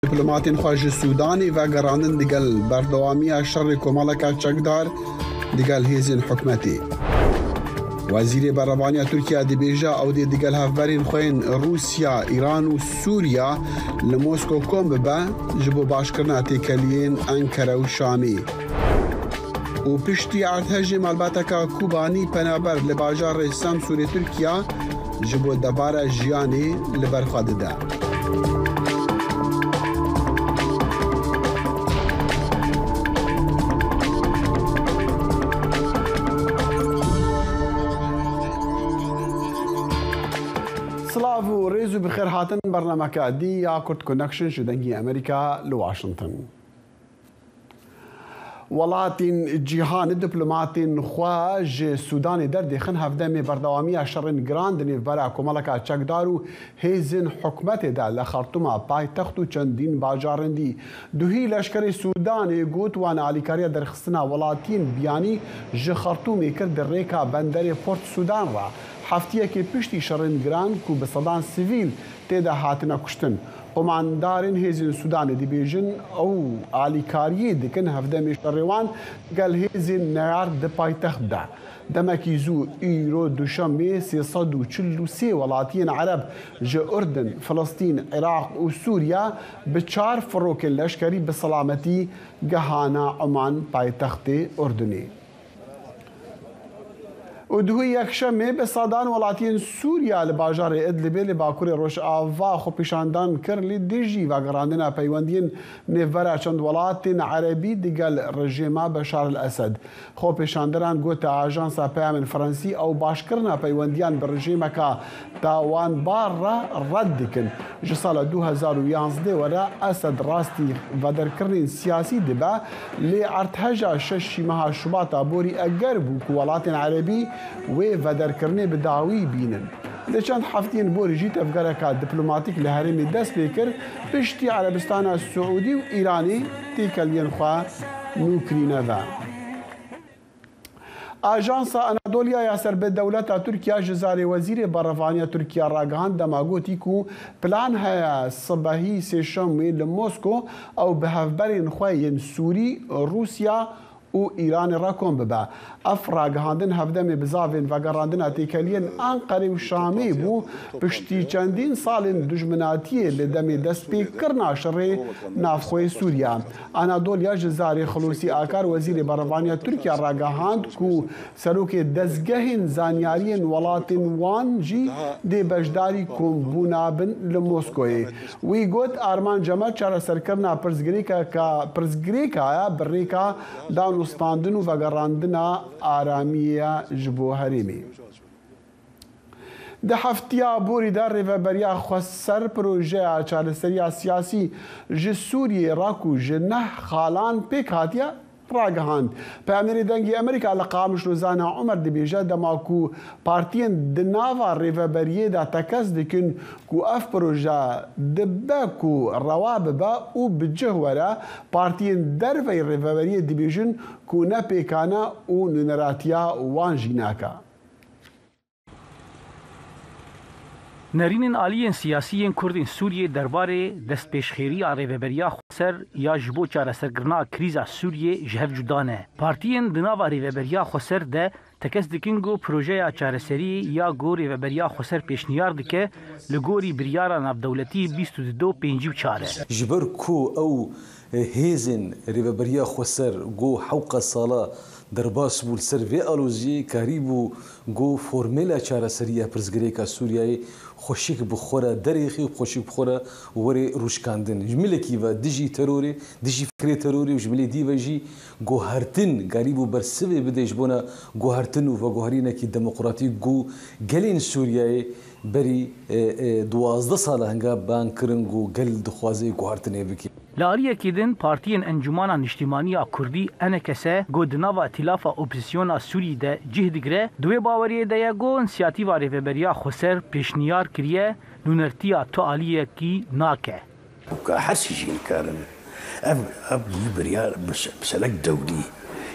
دیپلماتین خواج سودانی و گراندن دیگل بردوامی شر کمالک چکدار دیگل هیزین حکمتی. وزیر برابانی ترکیه دبیجا او دیگل هفبرین خوین روسیا، ایران و سوریا لموسکو کم ببا جبو باشکرنا تیکلین انکره و شامی. و پشتی ارتهج مالباتکا کوبانی پنابر لباجار سامسور ترکیه جبو دبار جیانی لبرخواد ده. سلاف و ريزو بخير هاتن برنامج دي يا كورت كونكشن شدنجي أمريكا لواشنطن. ولاتين جيهان الدبلوماتين خواج سوداني دردي خن هفدمي بردوامي شرين جراند نيفبرا كومالكا تشاكدارو هيزن حكمته دا لخرطوما باي تختو چندين باجارندي دوهي لشكري سوداني قوت وانا عليكاريا درخصنا ولاتين بياني جي خرطومي كرد الريكا بندري بورت سودان را هفتیه که پشتی شرین گران کو به صدان سیویل تیدا هاتنا کشتن قماندارین هیزین سودان دی بیجن او آلیکاریه دکن هفده شروان گل هیزین نیار د پایتخت ده دمکی زو ایرو دوشنبه 343 ولاتین عرب جه اردن فلسطین عراق و سوریا به 4 فروک لشکری به سلامتی گهانا عمان پایتخت اردنی. و دوی یکشنبه به صدان ولاتین سوریا لباجار ادلب لباکوری روش آوا خو پیشاندان کرلی دیجی و گراندنا پیوندین نفورا چند ولاتین عربی دیگل رژیما بشار الاسد خو پیشاندران گوت آژانسا پیام فرانسی او باشکرنا پیوندیان به رژیما کا تاوان بار را رد کن جو سال 2011 ورا اسد راستی و درکرین سیاسی دبا لی ارتهجا شش ماه شباط بوری اگر بو ولاتین عربی و ودرکرنی بداوی بینن. لچند هفتین بوری جیت افغانکا دیپلماتیک لهرمی دست بیکر پشتی عربستان سعودی و ایرانی تیکلین خواه نوکرینه و. آژانس انادولیا یاسر به دولت ترکیه جزاری وزیر برافانی ترکیه راگهان دماغوتی کو پلان های صبحی سشنبه لموسکو او به هفبرین خواه سوری روسیا و ایران را کن ببا افراگ هاندن هفدم بزاوین و گراندن تیکلین انقره و شامی بو پشتی چندین سال دجمناتی لدمی دست پی کرنا شر نافخوی سوریا. انادولیا جزاری خلوصی آکار وزیر برافانی ترکیه را گهاند کو سروک دزگهین زانیارین ولاتین وان جی دی بجداری کن بونابن لموسکوی وی گوت آرمان جمع چرا سرکرنا پرزگریکا بریکا دان استاندن و گراندنا آرامیه جبو هریمی. ده هفتیا بوری در ریوبریا خسر پروژه چارەسەریya سیاسی ji سوریه راکو ji نه خالان پیک هاتیه راگهاند. پیامری دنگی امریکا لقامش روزانه عمر دبیجه دماکو پارتین دناوا ریوبریه دا تکس دکن کو اف پروژه دبه کو رواب با او بجهوره پارتین دروی ریوبریه دبیجن کو نپیکانا او ننراتیا وانجیناکا. نرینên aliyên siyasiyên Kurdên Sûriyê derbarê destpêşxêriya rêveberiya Xweser ya ji bo çareserkirina krîza Sûriyê ji hev cuda ne. Partiyên di nava rêveberiya Xweser de tekez dikin got projeya çareseriyê ya got rêveberiya Xweser pêşniyar dike li gorî biryara navdewletî 2254 e. Ji ber ku ew hêzên rêveberiya Xweser got hewqa sala derbas bû li ser vê aloziyê karî bû got formêla çareseriya pirzgirêka Sûriyayê خوشک بخوره دریخی و خوشک بخوره وری روشکاندن جملکی و دیجی تروری دیجی فکری تروری و جملی دی و جی گوهرتن قریبو برسوی بدهش بونا گوهرتن و گوهرینه کی دموکراتی گو گلین سوریای بری 12 ساله هنگا بان کرن گو گل دخوازی گوهرتنه بکی. لارiyekê din partiyên Encûmena Niştimaniya Kurdî enekese got di nava tîlafa opozîsyona Sûrî de cih digire di wê baweriyê de ye got înisiyatîva rêveberiya Xweser pêşniyar kiriye nûnertiya to aliyekî nake. Her şey karin ev biryar biselek dewlî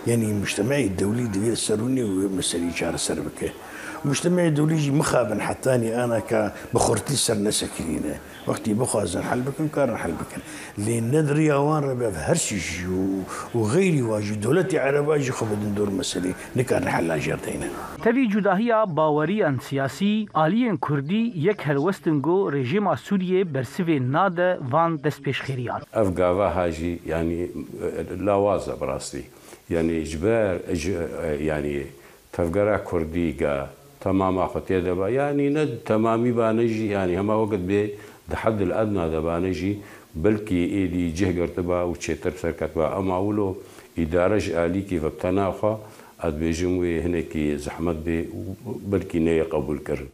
يعني المجتمع الدولي دبي السروني ومسألة شعر سربكه المجتمع الدولي يجي مخابن حتاني أنا كبخورتي سر نسكرينه وقتي بخوازن حل بكن كارن حل بكن لأن ندري أوان ربع في هرشيش وغيري واجي دولتي عرباجي خبدن دور مسألة نكارن حل جردينا تبي جداهية باوريان سياسي آليين كردي يك هلوستنگو رژیم سوریه برسوی ناده وان دست پیش خیریان افغاوا هاجي يعني لاوازة براستي يعني إجبار يعني تفقرا كردي قا تماما خطية دبا يعني ند تمامي بانجي يعني هما وقت بي دحد الأدنى دبانجي بلكي إيدي جه قرتبا وشيتر سركتبا أما أولو إدارج آلي كيف بتناخا أدبيجموي هناكي زحمت بي بلكي نية قبول كرن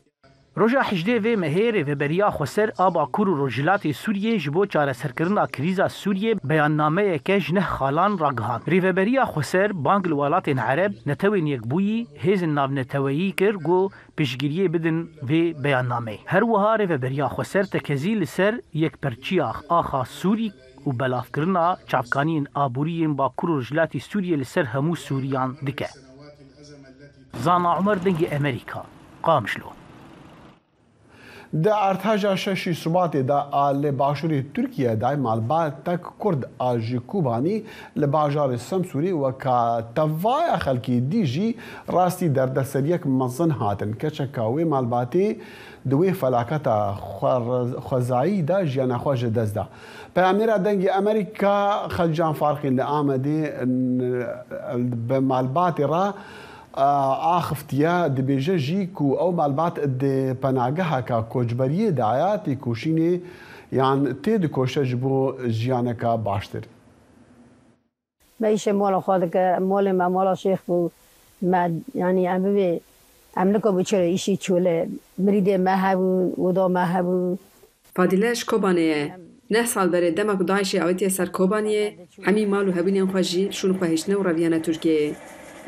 روژا 18 و مهر و بریا خسر آبا کور و رجلات سوریه جبو چاره سرکرنا کریزا سوریه بیاننامه که جنه خالان را گهان. ریوبریا خسر بانک الولات عرب نتوین یک بویی هیز ناو نتویی کر گو پیشگیری بدن و بیاننامه. هر وها ریوبریا خسر تکزیل سر یک پرچیاخ آخا سوری و بلاف کرنا چافکانین آبورین با کور و رجلات سوریه لسر همو سوریان دکه. زانا عمر دنگ امریکا قامشلو. در ارتجا ششی صبات دا آل باشوری ترکیه دای مالبات تک کرد آجی کوبانی لباجار سمسوری و که توای خلکی دیجی راستی در دستریک مزن هاتن که چکاوی مالباتی دوی فلاکت خوزایی دا جیان خواج دست دا. پیامیر دنگی امریکا خلجان فارقی لآمدی به مالباتی را آخفتیا دبیجه جی کو او مالبات د پناگه کا کوجبری دعایات کوشینی یان تید کوشش بو جیانکا باشتر میشه مال خود که مال ما مال شیخ بو ما یعنی املکو بچره ایشی چوله مرید ما هبو ودا ما هبو فادیلش کوبانیه نه سال بره دمک داعشی اوتی سر کوبانیه همی مالو هبینین خوشی شون خوهشنه و رویانه ترکیه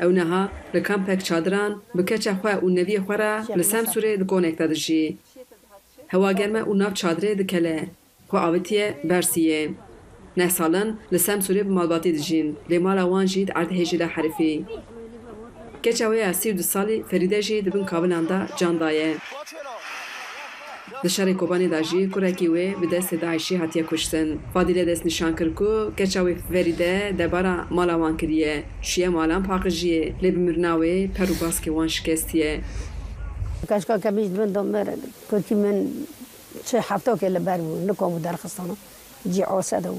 او نها لکامپک چادران بکچه خواه و نوی خواه را لسم سوره دکونک دادشی. هوا گرمه او ناف چادره دکله خواه آوتیه برسیه. نه سالن لسم سوره بمالباتی دجین لیمال وان جید ارده جیده حرفی. کچه وی 32 سالی فریده جید بین کابلاندا جان دایه. دشار کوبانی داجی کورکی وی به دست داعشی هاتیه کشتن. فادیله دست نشان کرد که کچه وی فریده دبارا مالا وان کریه. شیه مالان پاکجیه. لب مرناوی پرو باس که وان شکستیه. کاشکا کمیج من دمر کتی من چه حتی که لبرو نکامو درخستانم جی عاصده و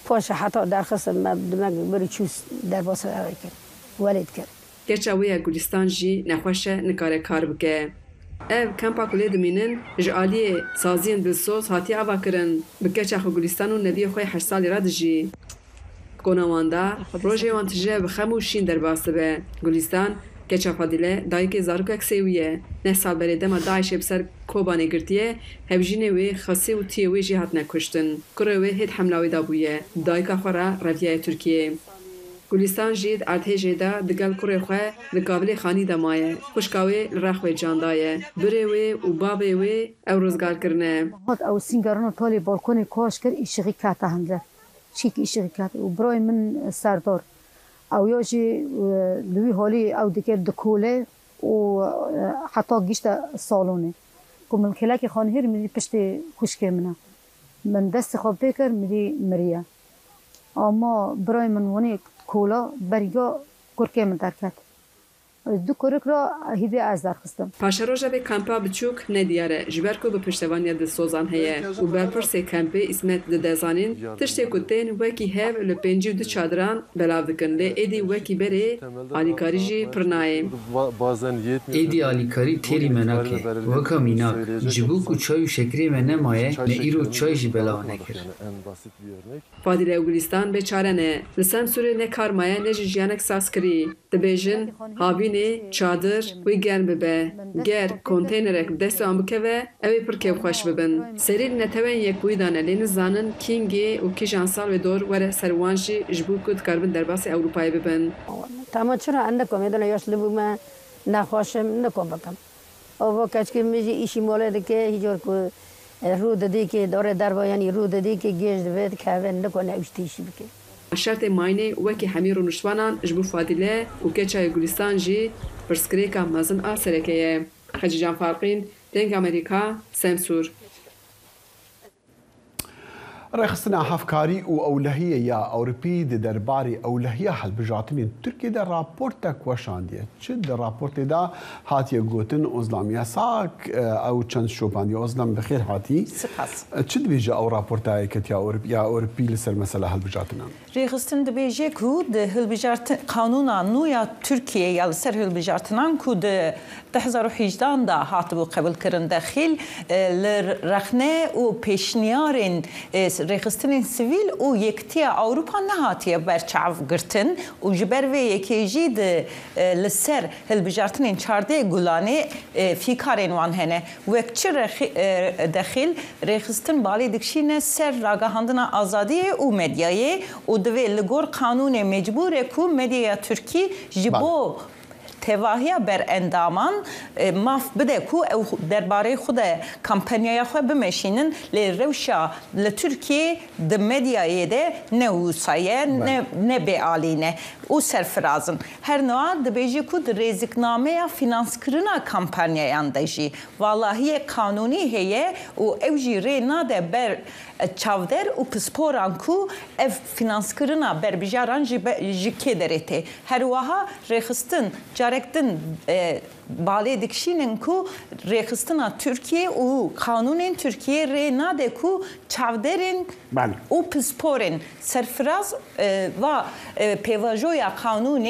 پاش حتی درخست ما دماغ بری چوس در باس کرد ولید کرد. کچه وی گلستان جی نخوشه نکاره کار بکه. ev kampa kulê dimînin ji aliyê saziyên dilsoz hatiye ava kirin bi keça xwe Gulistan û neviyê xwe 8 salî ra dijî. Kona wan da rojê wan tije bi xem û şîn derbas dibe. Gulistan keça Fadîle dayîkê zarokek sêwî ye. Neh sal berê dema Daişê bi ser Kobanê girtiye hevjînê wê xasê û tiyê wê jî hatine kuştin. Kurê wê hêd hemla wê dabûye. Dayîka xwe re reviyaya Tirkiyeyê. Gulistan jî erdhêjê de digel kurê xwe li Kabilê xanî de maye. Xwişka wê li Rexwê can daye. Birê wê û babê wê ew rizgar kirine. Hat ew sîngerona talê balkonê kaş kir îşiğî kete hemze. Çîk îşiğî kete û birayê min serdar. Ew ya jî li wî halî ew dike dikole û heta gîşte salonê. Ku min kelekê xanîhêr mirî piştê xwişkê min e. Min destê xwe pê kir mirî miriye. Ama birayê min wanê کولا بریا کرکه من درکت دو کرک را هیده از درخستم. پاشروجا به کمپا بچوک ندیاره. جبرکو به پشتوانی دل سوزان هیه. و برپرس کمپی اسمت ددزانین تشتی کتین وکی هف لپنجی دو چادران بلاو دکن. لی ایدی وکی بری آلیکاری جی پرنایم. ایدی آلیکاری تیری مناکه. وکا میناک. جبو کو چای و شکری من نمایه نه ایرو چای جی بلاو نکر. فادیله گلستان به چارنه. لسان سوره نه کارمایه نه جیانک ساس کری. دبیجن هاوین چادر وی گرم ببه گر کنتینرک دست آن بکوه اوی پرکه خوش ببن سریل نتوین یک بویدانه لین زانن کینگی و کی جانسال و دور وره سروانجی جبو کد کاربن در باس اروپایی ببن تمام چرا اندکم میدونه یاش لبو من نخواشم نکم بکم او کاش که میجی ایشی موله دکه هیچور کو رو دادی که داره در با یعنی رو دادی که گیج دوید که نکنه اشتیشی بکه شرط ماینه وکی حمیر و نشوانان جبو فادله و کچای گلستان جی برسکریکا مزن آسرکیه. خجیجان فارقین دنگ امریکا سمسور. رخصنا هفکاری و اولهیه یا اوروپی درباری اولهیه هلبجاتنین ترکیه در راپورتک وشاندیه چه در راپورت دا هاتیه گوتن ازلامیه ساک او چند شوپاندی ازلام بخیر هاتی سپاس چه دبیجه او راپورتای کت یا اوروپی لسر مسئله هلبجاتنان رخصتن دبیجه کو ده هلبجارت قانونا نویا ترکیه یا لسر هلبجارتنان کو ده 2018 دا هاتبو قبول کرن داخل لرخنه و پیشنیارن رخصتن سیویل و یکتیا اوروپا نهاتیه برچاو گرتن و جبر و یکیجی ده لسر هلبجارتن چارده گلانه فیکارن وان هنه وکچه داخل رخصتن بالی دکشینه سر راگهاندنا آزادی و مدیای و دوی لگور قانون مجبوره کو مدیا ترکی جبو تواهی بر اندامان ماف بده کو درباره خود کمپانیای خود بمشینن لروشا لترکیه د مدیای ده نه وسایه نه بیالینه او سرفرازن هر نوع د بیجی کو د رزقنامه یا فینانس کرنا کمپانیای اندجی والله قانونی هیه او اوجی رنا ده بر چاودر و پسپوران کو اف فینانس کرنا بر بجاران جکی درته هر وها رخصتن جارکتن بالی دکشینن کو رخصتنا ترکیه و قانون ترکیه رنا ده کو چاودرین و پسپورن سرفراز و پیواجویا قانون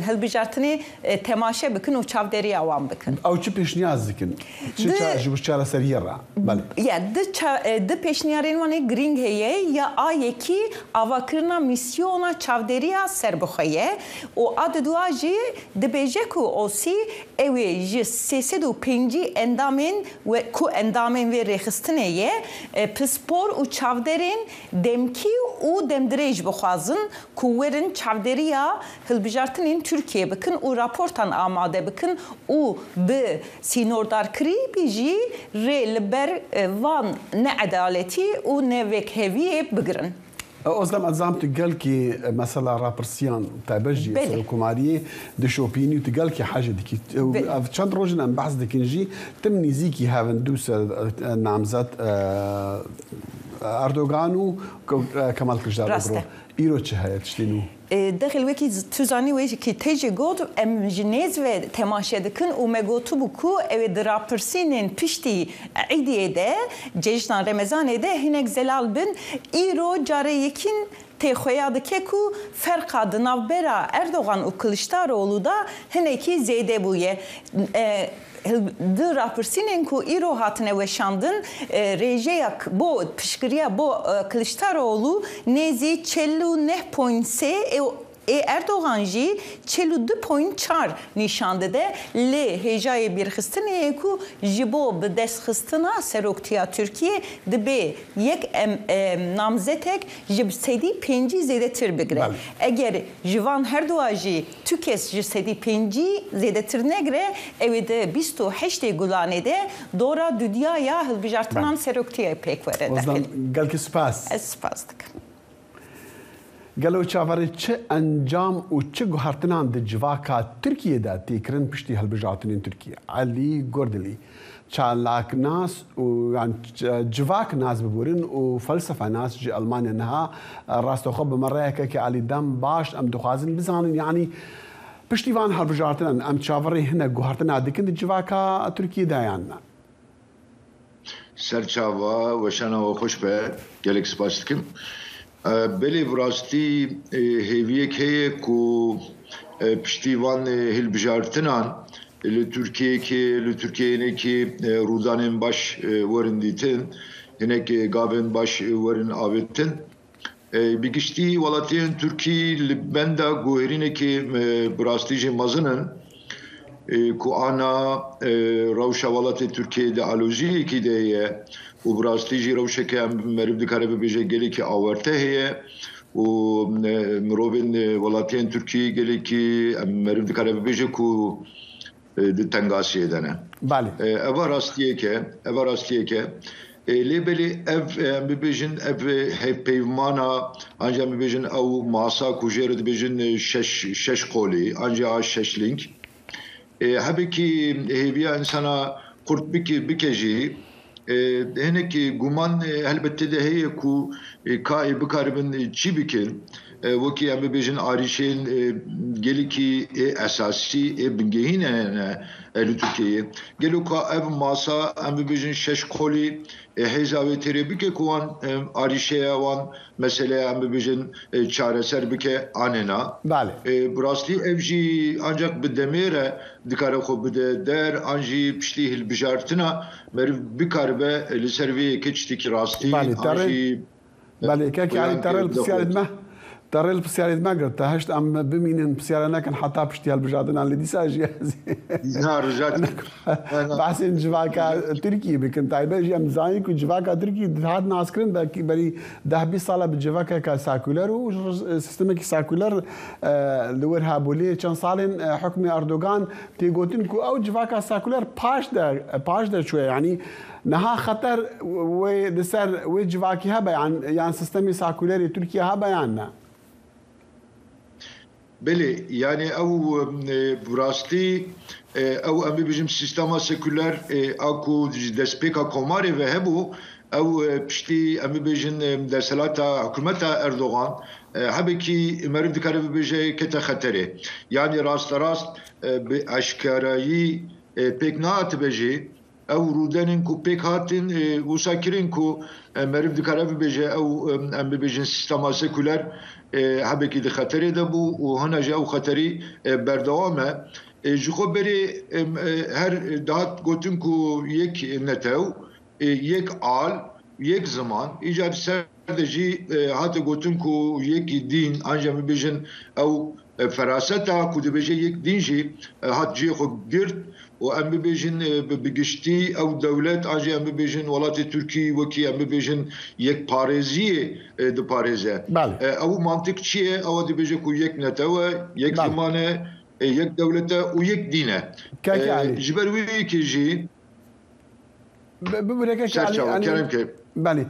هلبجارتنی تماشه بکن و چاودری آوام بکن او چه پیشنیاز دکن چه جبوش چاره سریه را بله یا ده پیشنیارین وانه گرینگ هیه یا آیکی آواکرنا میسیونا چاودریا سر بخویه و آد دواجی ده بیجه کو اوسی اوی جی 305 اندامین و کو اندامین و رخصتنیه پسپور و چاودرین دمکی و دمدریج بخوازن کو ورن چاودریا هلبجارتنین ترکیه بکن و راپورتان آماده بکن و به سینوردار کری بیجی ری لبر وان نه عدالتی و نه وکهویه بگرن أصلاً أزام تقال كي مثلا رابرسيان تابجي الحكومارية دشوبيني وتقال كي حاجة ديكي شان روجنا بحث ديكنجي تم نزيكي هافن دوس نامزات أردوغان وكمال كجدار إيرو تشهاية تشتينو داخل وکی توزانی وی که تیجی گود ام جنیز و تماشا دکن و مگوتو بکو او دراپرسینن پشتی عیدیه ده جشن رمضان ده هنگ زلال بن ایرو جاره یکین تخویاdı که کو فرقا دنavbera Erdoğan و Kılıçdaroğlu da heneki zeyde buye د راپرسینن کو ایرو هاتنه وشاندن رژیا بو پشکریا بو کلیشتاروğlu نزی 49.3 Erdoğan ji 42.4 nişandı de le hecayı bir xistine ku jibo bi dest xistina seroktiya Türkiye de be yek namzetek jib sedi penci zedetir bigre eğer jivan her duaji tükes ji sedi penci zedetir negre evde 28 gulanede dora dünyaya hılbijartınan seroktiya pek vere dahil. Galki spas. Spastık. قالوا شافري چه انجام و چه گوهرتنان د جواکا ترکیه دا تیکرن پشتی هلبجاتنین ترکیه علی گوردلی چالاک ناس و يعني جواك ناس ببورن وفلسفه ناس جي المانيا انها راستو خب مريكا كي علي دم باش ام دخازن بزانن يعني پشتی وان هلبجاتنان ام شافري هنا گوهرتنا دکن د جواکا ترکیه دا يعني سرچاوا وشانا و خوش به گلک سپاسکن بله براستی هیویه که کو پشتیوان هلبجارتنان لترکیه نه که روزانن باش ورندیتن نه که گاون باش ورن آویتن بگشتی ولاتین ترکی لبندا گوهرینه که براستی جمازنن کو آنا روشا ولات ترکیه ده آلوزی که ده و براستی جی روشه که مرد دکاره ببیجه گلی که آورته هیه و مروبین ولاتین ترکیه گلی که مرد دکاره ببیجه کو تنگاسیه دنه بله اوا راستیه که لێبێ ئەv ببێژن ئەv هەپەیمانە ئەنجا ببێژن ئەو ماسا کوژێرە دەبێژن شەش قۆلی ئەنجا شەش لینک هەبێکی هێویە ئینسانە قورت بکێژی هەنێکی گومان هەلبەتە هەیە و کای بکاربن چی بکەن وەکی ئەم ببێژن ئاریشێن gelekî esasî bingehîn li Tirkiyeyê gelo ka ev masa em bibêjin şeş kolî hêza wê têrê bike ku wan arîşeya wan meseleya em bibêjin çareser bike anêna bi rastî ev jî ancak bi demê re dikare xwe bide der an jî piştî hilbijartina meriv bikaribe li ser vê yekê tiştekî rastî ترى البسيارة ما قلت هشت أم بمين بسيارة لكن حتى بشتي هالبجادنا اللي دي ساجي بس إن جواكا تركي بكن تايبه جي أم زاين كو جواكا تركي هاد ناسكرين بلي ده 20 سالة بجواكا كساكولر وسيستمك ساكولر لور هابولي كان صالين حكم أردوغان تيقولين كو أو جواكا ساكولر باش ده شوية يعني نها خطر ودسر وجواكي هبا يعني سيستمي ساكولر تركيا هبا يعني بله yani ew rastî ew em bibêjin sistema seküler aku destpêka komarê ve hebû ew piştî em bibêjin deselata hikûmeta Erdogan hebekî meriv dikare bibêje kete xeterê yani rasterast bi eşkarayî pêk nehatibe jî ew rûdenên ku pêk hatin wisa kirin ku meriv dikare bibêje ew em bibêjin sistema seküler hebekî di xeterê de bû û hina jî ew xeterî berdewam e ji xwe berê her dihat gotin ku yek netew yek al yek ziman îca ser de jî hate gotin ku yekî dîn anja bibêjin ew feraseta ku dibêje yek dîn jî hat ciyê xwe girt û em bibêjin bi giştî ew dewlet anja em bibêjin welatê Tirkî wekî em bibêjin yekparêziyê diparêze ew mantık çi ye ew dibêje ku yek netew e yek ziman e yek dewlet e û yek dîn e ji ber wê yekê jî بله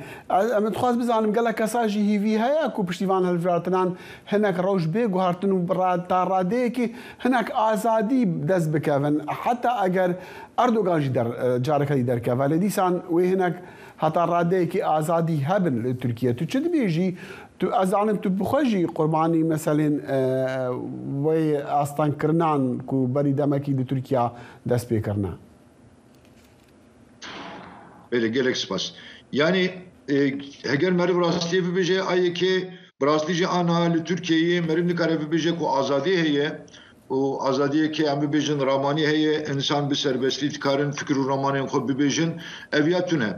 من خواست بزنم گله کسایی هیوی هیا کو پشتیوان هلفراتنان هنک روش به گوهرتن و براد تاراده که هنک آزادی دست بکن حتی اگر اردوغان جی در جارکه در که ولی دیسان و هنک حتی راده که آزادی هبن ترکیه تو چه بیجی تو از آنم تو بخوجی قربانی مثلا و آستان کرنان کو بری دمکی در ترکیه دست بکرنا بله گلک سپاس yani eğer meriv rastiye bibêje ayê ki rastî jî ana li Tirkiyeyê meriv nikare bibêje ku azadî heye û azadiyê ki em bibêjin ramanî heye insan bi serbestî dikarin fikir û ramanên xwe bibêjin ev ya tune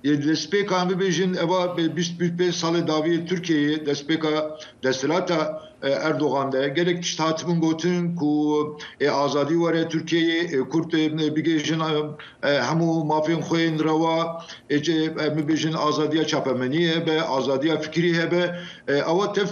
destpêka em bibêjin eva 25 salê daviyê Tirkiyeyê destpêka destilata Erdogan de gelek tişt hatibin gotin ku azadî were Tirkiyeyê Kurt bigêjin hemû mafên xwe yên rewa em bibêjin azadiya çapemeniyê hebe azadiya fikrî hebe ewa tef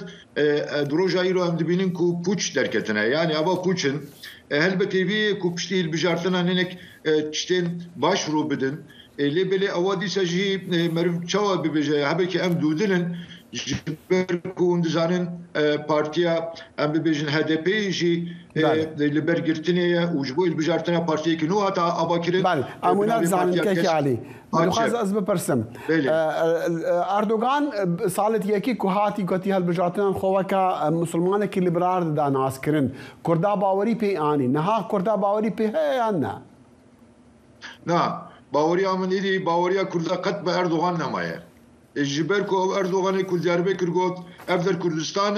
di roja îro em dibînin ku puç derketine yani eva puçin helbetê vê ku piştî hilbijartina hinek tiştên baş rû bidin lêbelê ewa dîsa jî meriv çawa bibêje hebekî em dûdinin ji ber ku dizanin partiya em bibêjin HDP jî li ber girtinê ye û ji bo hilbijartina partiyekî nû hata avakirin Amûna dizanin kekî alî dixwaz ez bipirsim Erdogan salet yekî ku hatî gotî hilbijartinan xwe weka musulmanekî liberal dida naskirin Kurda bawerî pê anî niha Kurda bawerî pê heye yan ne na baweriya min êdî baweriya Kurda qet bi Erdogan nemaye ji ber ku Erdoganê ku Diyarbekir got ev der Kurdistan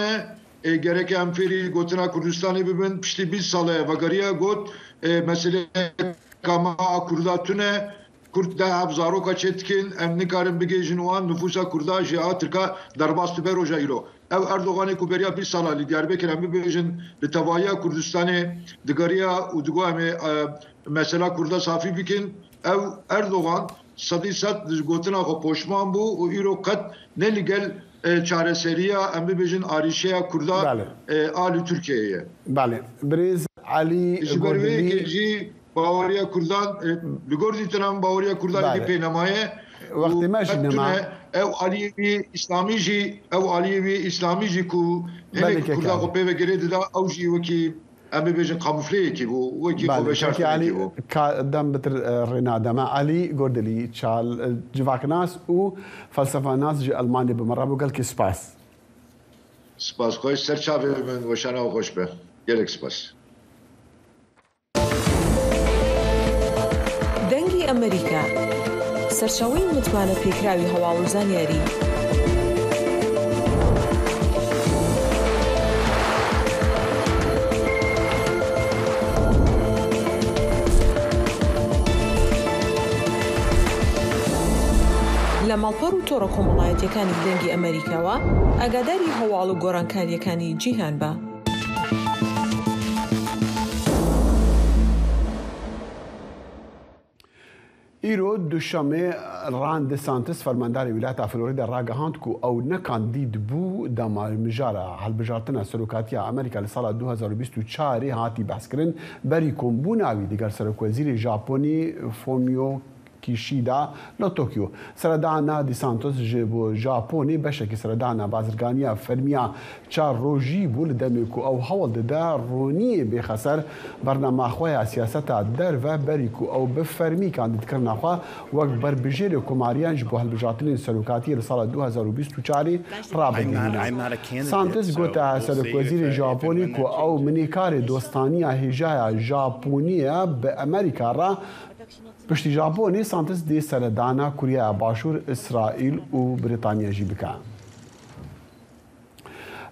e gerek em fêrî gotina Kurdistanê bibin piştî 20 sale vegeriya got mesele kama Kurda tune Kurd de ev zaroka çetkin em nikarin bigêjin wan nüfusa Kurda ji a Tirka derbas dibe roja îro ev Erdoganê ku beriya 20 sala li Diyarbekir em bibêjin li tevahîya Kurdistanê digeriya û digo em mesela Kurda safî bikin ev Erdogan sadî sed gotina xwe poşman bû û îro qet ne li gel çareseriya em bibêjin arîşeya Kurda a li Tirkiyeyê Bale Birêz Alî ji ber wê jî baweriya Kurdan li gor dîtin em baweriya Kurdan jî pê nemaye وقت ماشي نما او عليوي اسلامي جي كو هيك كل اغو بيبه جريد دا او جي وكي امي بيجن كاموفلي كي بو وكي خو بشار علي دم بتر رينادا ما علي غوردلي تشال جواك ناس و فلسفه ناس جي المانيا بمره وقال كي سباس خوش سرچاوي من وشانا خوش به گلک سپاس دەنگی ئەمریکا سەرچاوەی متمانە پێکراوی هەواڵ و زانیاری لە ماڵپەڕ و تۆڕە کۆمەڵایەتیەکانی دەنگی ئەمریکاوە ئاگاداری هەواڵ و گۆڕانکاریەکانی جیهان بە. ایرو دوشنبه ران دسانتس فرماندار ولایت فلوریدا راگهاند کو او نکاندید بو دما مجاره هلبجارتنا سروکاتیا امریکا لسال 2024 هاتی بحث کرن بری کومبوناوی دیگر سروکوزیر ژاپنی فومیو کیشیدا لە تۆکیۆ سەردانا دیسانتۆس بۆ ژاپۆنی بەشێکی سەردانا بازرگانیە فەرمیە چار ڕۆژی بوو لە دەمێک و ئەو هەوڵ دەدا ڕۆنیە بێخەسەر بەرنەماخوایە سیاسەتا دەرڤە بەریک و ئەو بفەرمی کاندیدکردناخوا وەک بربژێری کۆماریانش بۆ هەڵبژارتنی سەرۆکاتی لە ساڵە 2024 ڕابگەهێنا. سانتس گوتە سەرۆکوەزیری ژاپۆنی کو ئەو منیکاری دۆستانیە هێژایە ژاپۆنیە بە ئەمریکا ڕا پشتی ژاپۆنی سانتس دێ سەردانا کوریا باشوور ئیسرائیل و بریتانیا ژی بکە.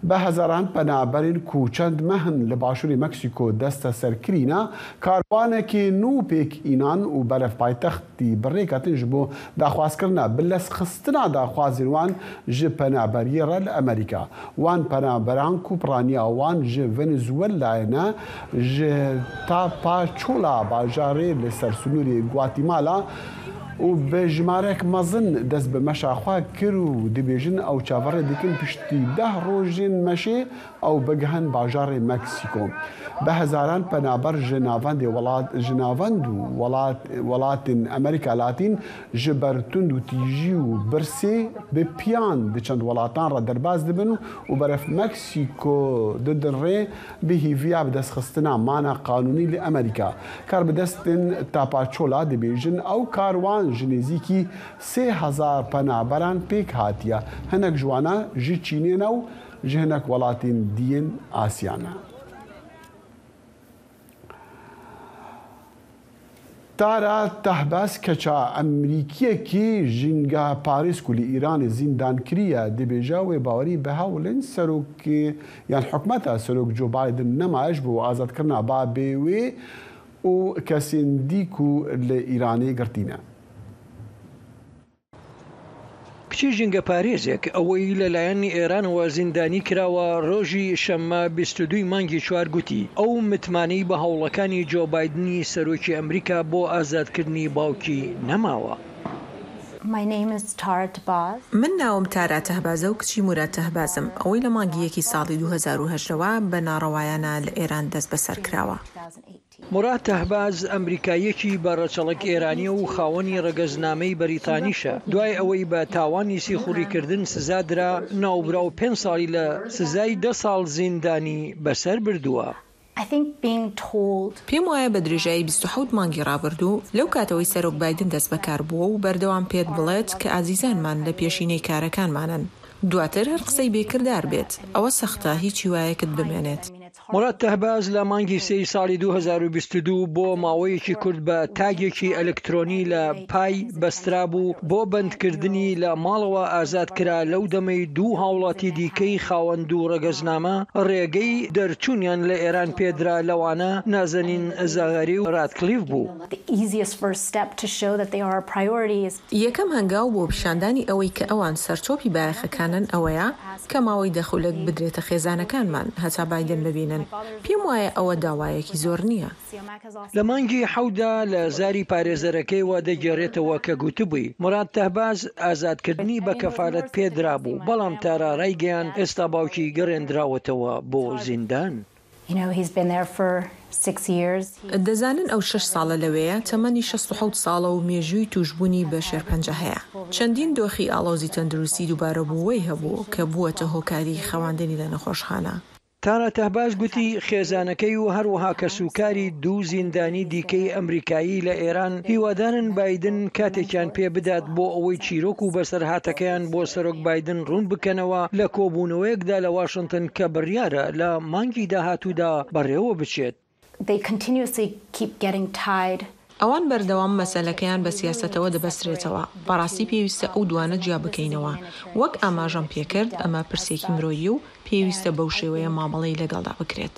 بە هەزاران پەنابەرین کو چەند مەهن لە باشووری مەکسیکۆ دەستە سەرکرینە کاروانێکی نو پێک ئینان و بەرەف پایتەختی بڕێکەتنج بۆ داخوازکردنە بلەس خستنا داخوازیروان ji پەنابەریە لە ئەمریکا وان پەنابەران کوپڕانیە وان ji ڤەنزوێلایەنە ji تاپاچۆلا باژارێ لە سەرسنووری گواتیمالا و بە ژمارەیەک مەزن دەست بە مەشاخوا کرد و دەبێژن ئەو چاوەڕێ دەکەن پشتی 10 ڕۆژین مەشێ ئەو بگەهن باژارێ مەکسیکۆ. بە هەزاران پەنابەر ژناڤەند و وڵاتین ئەمریکا لاتین ji بەرتوند و تیژی و برسێ بە پیان di çend weڵatan re derbas dibin û beref Meksîko didin rê bi hîviya bi destxistina mana qanûnî li Amerîka. Kar bi destên tapaçola dibêjin ew karwan ji nêzîkî 3000 penaberan pêk hatiye. Hinek ji wan ji Çînê ne û ji hinek welatên diyên Asya ne. تارا تهباس کچا امریکیەکی ژینگە پاریسک و لە ئیرانی زیندان کریە دەبێژا وێ باوەری بە هەوڵێن سەرۆکی یان حکومەتە سەرۆک جۆ بایدن نەمایش بۆ ئازادکردنا با بێوێ و کەسێن دیک و لە ئیرانی گرتینە. کچی ژینگە پارێزێک ئەوەی لەلایەنی ئێرانەوە زیندانی کراوە ڕۆژی شەممە 22 مانگی 4 گوتی ئەو متمانەی بە هەوڵەکانی جۆ بایدنی سەرۆکی ئەمریکا بۆ ئازادکردنی باوکی نەماوە. من ناوم تارا تەهبازە و کچی موراد تەهبازم ئەوەی لە مانگیەکی ساڵی 2008ەوە بە ناڕەوایانە لە ئێران دەست بەسەر کراوە. موراد تەهباز ئەمریکایەکی بەڕەچەڵک ئێرانیە و خاوەنی ڕەگەزنامەی بەریتانیشە دوای ئەوەی بە تاوانی سیخوڕیکردن سزادرا ناوبرا و 5 ساڵی لە سزای 10 ساڵ زیندانی بەسەر بردووە. پێم وایە بە درێژایی 27 مانگی ڕابردوو لەو کاتەوەی سەرۆک بایدن دەست بەکار بووە و بەردەوام پێت بڵێت کە ئازیزانمان لە پێشینەی کارەکانمانن. دواتر هەر قسەی بێکردار بێت ئەوە سەختە هیچی وایەکت بمێنێت. موراد تەهباز لە مانگی 3 ساڵی 2022 بۆ ماوەیەکی کورد بە تاگێکی ئەلکترۆنی لە پای بەسترا بوو بۆ بەندکردنی لە ماڵەوە ئازادکرا لەو دەمەی 2 هاوڵاتی دیکەی خاوەند و ڕەگەزنامە ڕێگەی دەرچوونیان لە ئێران پێدرا لەوانە نازەنین زاغەری و ڕادکلیف بوو. یەکەم هەنگاو بۆ پیشاندانی ئەوەی کە ئەوان سەرچۆپی بایەخەکانن ئەوەیە کە ماوەی دەخولک بدرێتە خێزانەکانمان هەتا بایدن ببینن. پێم وایە ئەوە داوایەکی زۆر نییە. لە مانگی حەودا لە زاری پارێزەرەکەیەوە دەگەڕێتەوە کە گوتبووی موراد تەهباز ئازادکردنی بە کەفالەت پێدرا بوو بەڵام تارا ڕایگەیان ئێستا باوکی گەڕێنراوەتەوە بۆ زیندان. دەزانن ئەو 6 ساڵە لەوەیە تەمەنی 67 ساڵە و مێژووی توشبوونی بە شێرپەنجە هەیە. چەندین دۆخی ئاڵۆزی تەندروستی دووبارەبووەی هەبوو کە بووەتە هۆکاری خەواندنی لە نەخۆشخانە. تانا تەهباز گوتی خێزانەکەی و هەروەها کەسوکاری دوو زیندانی دیکەی ئەمریکایی لە ئێران هیوادارن بایدن کاتێکیان پێ بدات بۆ ئەوەی چیرۆک و بەسەرهاتەکەیان بۆ سەرۆک بایدن ڕوون بکەنەوە لە کۆبوونەوەیەکدا لە واشنگتن کە بڕیارە لە مانگی داهاتوودا بەڕێوە بچێت. ئەوان بەردەوام مەسەلەکەیان بە سیاسەتەوە دەبەسرێتەوە. بەڕاستی پێویستە ئەو دوانە جیا بکەینەوە. وەک ئاماژەم پێکرد ئەمە پرسێکی مرۆیی و پێویستە بەو شێوەیە مامەڵەی لەگەڵدا بکرێت.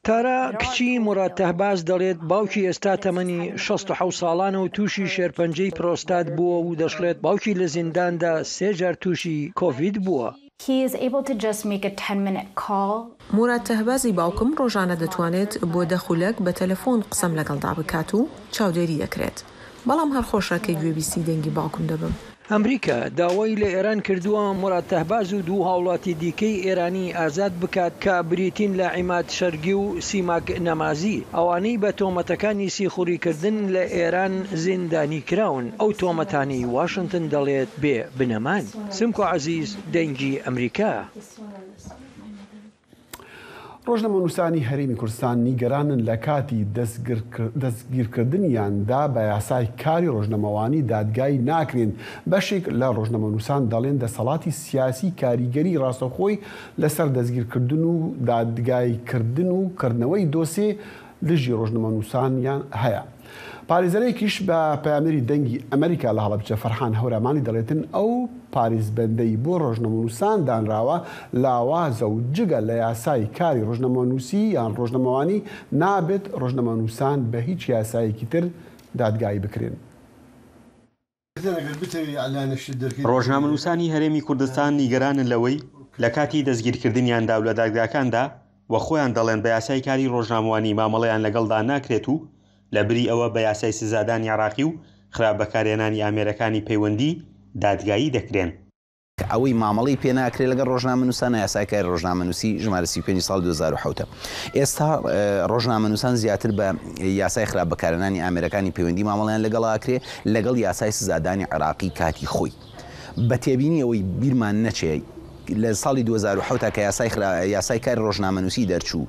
تارا کچی موراد تەهباز دەڵێت باوکی ئێستا تەمەنی 67 ساڵانە و تووشی شێرپەنجەی پرۆستات بووە و دەشڵێت باوکی لە زینداندا 3 جار تووشی کۆڤید بووە. موراد تەهبازی باوکم ڕۆژانە دەتوانێت بۆ دەخولەک بە تەلەفۆن قسەم لەگەڵدا بکات و چاودێری دەکرێت. بەڵام هەر خۆشەکە گوێبیسی دەنگی باوکم دەبم. ئەمریکا داوای لە ئێران کردووە موراد تەهباز و دوو هاوڵاتی دیکەی ئێرانی ئازاد بکات کە بریتین لە عیماد شەرگی و سیماک نەمازی ئەوانەی بە تۆمەتەکانی سیخوڕیکردن لە ئێران زیندانی کراون. ئەو تۆمەتانی واشنگتن دەڵێت بێ بنەمان. سمکۆ عەزیز، دەنگی ئەمریکا. ڕۆژنامەنووسانی هەرێمی کوردستان نیگەرانن لە کاتی دەستگیرکردنیاندا بە یاسای کاری ڕۆژنەمەوانی دادگای ناکرێن. بەشێک لە ڕۆژنەمەنووسان دەڵێن دەسەڵاتی سیاسی کاریگەری ڕاستەخۆی لەسەر دەستگیرکردن و دادگایکردن و کردنەوەی دۆسێ دژی ڕۆژنەمەنووسانیان هەیە. پارێزەرێکیش بە پەیامەری دەنگی ئەمریکا لە هەڵەبجە فەرحان هەورەمانی دەڵێتن ئەو پارێزبەندەی بۆ ڕۆژنەمەنووسان دانراوە لاوازە و جگە لە یاسای کاری ڕۆژنەمەنووسی یان ڕۆژنەمەوانی نابێت ڕۆژنەمەنووسان بە هیچ یاسایەکی تر دادگایی بکرێن. ڕۆژنامەنووسانی هەرێمی کوردستان نیگەرانن لەوەی لە کاتی دەستگیرکردنیاندا و لە دادگاکاندا وە خۆیان دەڵێن بە یاسای کاری ڕۆژنامەوانی مامەڵەیان لەگەڵدا ناکرێت و لەبری ئەوە بە یاسای سزادانی عراقی و خراپ بەکارهێنانی ئامێرەکانی پەیوەندی دادگایی دەکرێن. ئەوەی مامەڵی پێ ناکرێت لەگەڵ ڕۆژنامەنووسانە یاساکاری ڕۆژنامەنووسی ژمارە 35 ساڵ 2007. ئێستا ڕۆژنامەنووسان زیاتر بە یاسای خراپ بەکارهێنانی ئامێرەکانی پەیوەندی مامەڵیان لەگەڵاکرێ لەگەڵ یاسای سزادانی عراقی کاتی خۆی. بە تێبینی ئەوەی بیرمان نەچێ لە ساڵی 2007 کە یاسای کاری ڕۆژنامەنووسی دەرچوو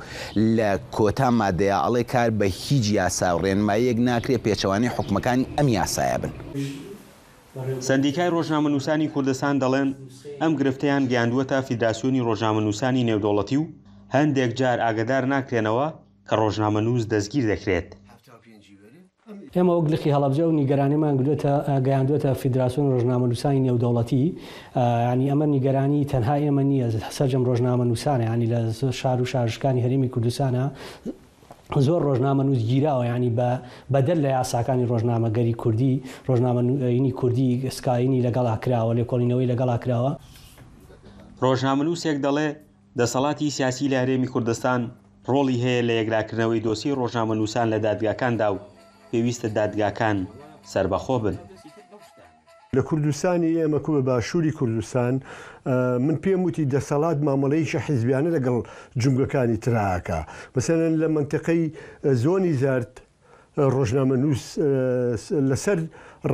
لە کۆتا مادەیە ئەڵێ کار بە هیچ یاسا و ڕێنماییەک ناکرێت پێچەوانی حکومەکانی ئەم یاسایە بن. سەندیکای ڕۆژنامەنووسانی کوردستان دەڵێن ئەم گرفتەیان گەیاندووەتە فیدراسیۆنی ڕۆژنامەنووسانی نێودەوڵەتی و هەندێک جار ئاگدار ناکرێنەوە کە ڕۆژنامەنووس دەستگیر دەکرێت. ئێمە وەگلخی هەڵەبجە و نیگەرانیمان گەیاندوێتە فیدراسیۆن ڕۆژنامەنووسانی نێودەوڵەتی. ینی ئەمە نیگەرانی تەنها ئێمە نییە، سەرجەم ڕۆژنامەنووسانە، ینی لە شار و شارژەکانی هەرێمی کوردستانە زۆر ڕۆژنامەنووس گیراوە، ینی بەدەل لە یاساکانی ڕۆژنامەگەری کوردی ڕۆژنامەنووسینی کوردی سکاینی لەگەڵا کراوە، لێکۆڵینەوەی لەگەڵا کراوە. ڕۆژنامەنووسێک دەڵێ دەسەڵاتی سیاسی لە هەرێمی کوردستان ڕۆڵی هەیە لە یەکلاکردنەوەی دۆسی ڕۆژنامەنووسان لە دادگاکاندا و پێویستە دادگاکان سربەخۆ بن. لە کوردستانی ئێمە کوبە باشووری کوردستان من پێم وتی دەسەڵات مامەڵەیەکی حیزبیانە لەگەڵ جومگەکانی تراکە. مەسەلەن لە منتەقەی زۆنی زارد ڕۆژنامەنووس لەسەر